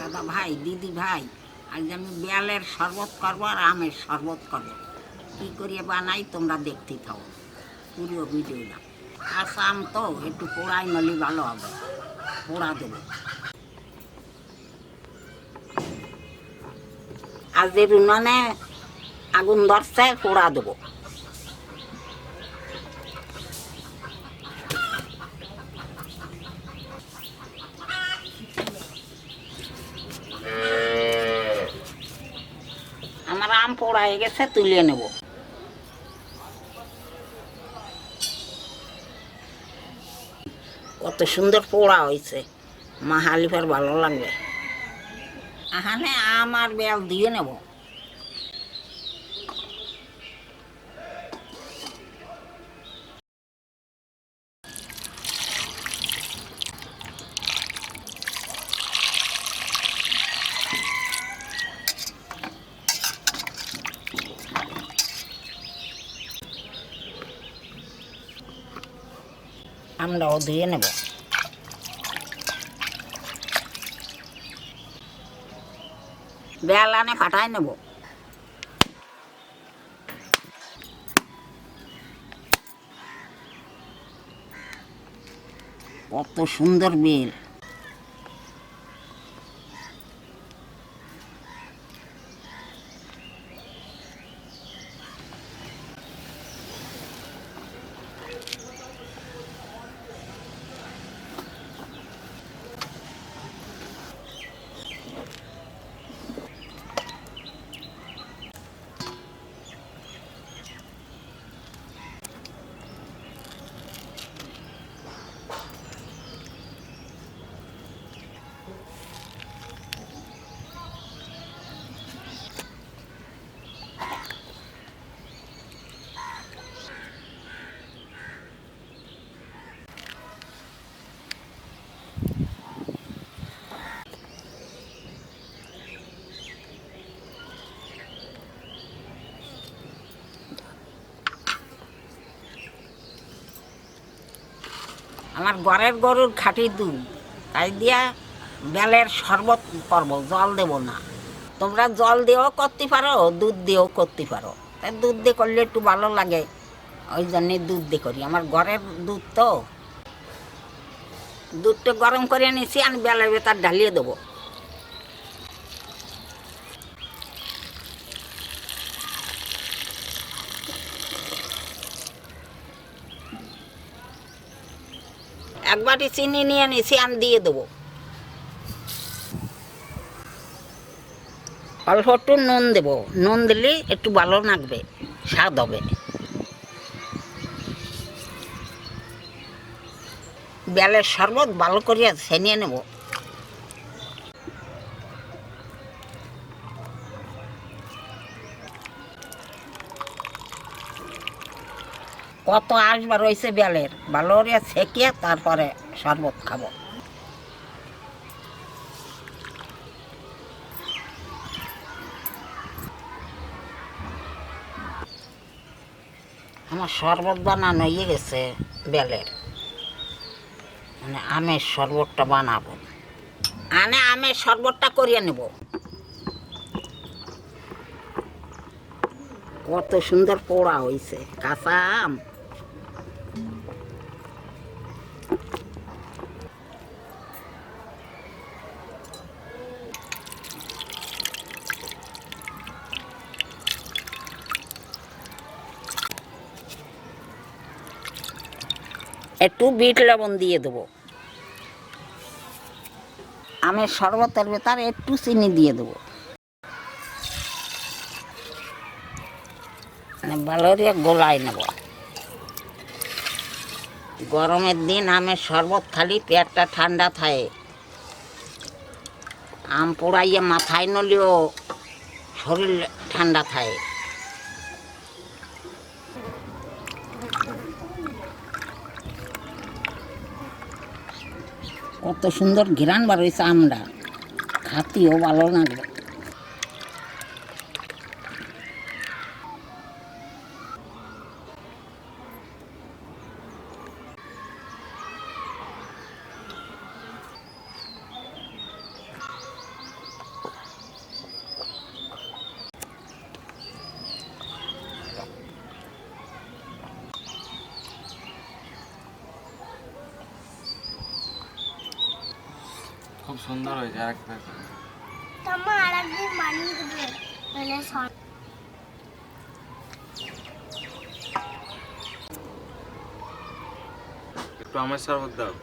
দাদা ভাই, দিদি ভাই, আজ আমি বেলের শরবত করবো আর আমের শরবত করবো। কী করিয়ে বানাই তোমরা দেখতে থাও পুরো ভিডিওটা। কাঁচা আম তো একটু পোড়াই নলি ভালো হবে, পোড়া দেবো। আজ এর উনানে আগুন ধরছে, পোড়া দেবো। আমার আম পোড়া হয়ে গেছে, তুলে নেব। কত সুন্দর পোড়া হয়েছে, মা হালিফার ভালো লাগবে। এখানে আম আর বেল দিয়ে নেব। আমরাও ধুয়ে নেব। বেল আনে ফাটাই নেব। কত সুন্দর বেল। আমার ঘরের গরুর খাঁটি দুধ, তাই দিয়া বেলের শরবত করবো, জল দেব না। তোমরা জল দিয়েও করতে পারো, দুধ দিয়েও করতে পারো। তাই দুধ দিয়ে করলে একটু ভালো লাগে, ওই জন্যে দুধ দিয়ে করি। আমার ঘরের দুধ তো, দুধটা গরম করে নিয়েছি, আমি বেলের ভেতর ঢালিয়ে দেবো। এক বাটি চিনি নিয়ে নিয়েছি, আমি দিয়ে দেবো। অল্প একটু নুন দেবো, নুন দিলে একটু ভালো লাগবে, স্বাদ হবে। বেলের শরবত ভালো করে ছেনিয়ে নেব। কত আসবার রয়েছে বেলের, ভালো করে ছেঁকিয়ে তারপরে শরবত খাবো। আমার শরবত বানানো হয়ে গেছে বেলের, মানে আমের শরবতটা বানাবো। আমের শরবতটা করিয়ে নেব। কত সুন্দর পোড়া হয়েছে কাঁচা আম। একটু বিট লবণ দিয়ে দেবো। আমের শরবতের ভেতরে একটু চিনি দিয়ে দেবো, মানে ভালো করে গোলাই নেব। গরমের দিন আমের শরবত খালি পেটটা ঠান্ডা থাকে। আম পোড়াইয়ে মাথায় নলেও শরীর ঠান্ডা থাকে। কত সুন্দর ঘ্রাণ বার হয়েছে আমটা, খাতিও ভালো লাগবে। খুব সুন্দর হয়েছে। আরেকটা তোমার আরেকদিন বানিয়ে দেবে মানে একটু আমার শরবত দাও।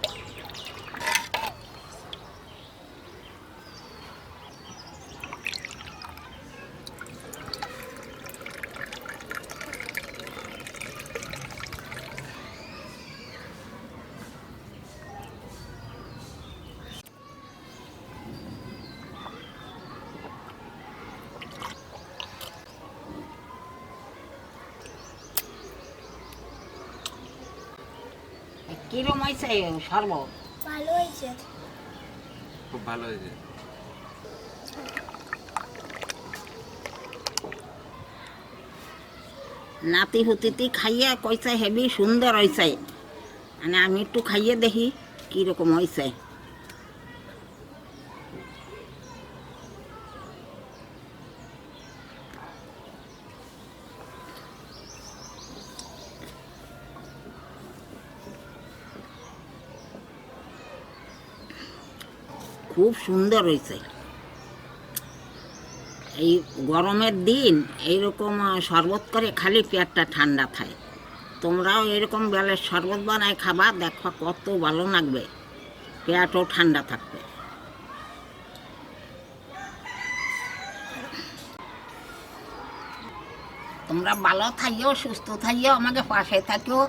কিরম হয়েছে শরবত? ভালো হয়েছে। খুব ভালো হয়েছে। নাতি হুতিতি খাইয়া কইছে হেবি সুন্দর হয়েছে। মানে আমি একটু খাইয়ে দেখি কীরকম হয়েছে। খুব সুন্দর হয়েছে। এই গরমের দিন এইরকম শরবত করে খালি পেটটা ঠান্ডা থাকে। তোমরাও এরকম বেলের শরবত বানায় খাবা, দেখবা কত ভালো লাগবে, পেটও ঠান্ডা থাকবে। তোমরা ভালো থাকিও, সুস্থ থাকিও, আমাকে পাশে থাকিও।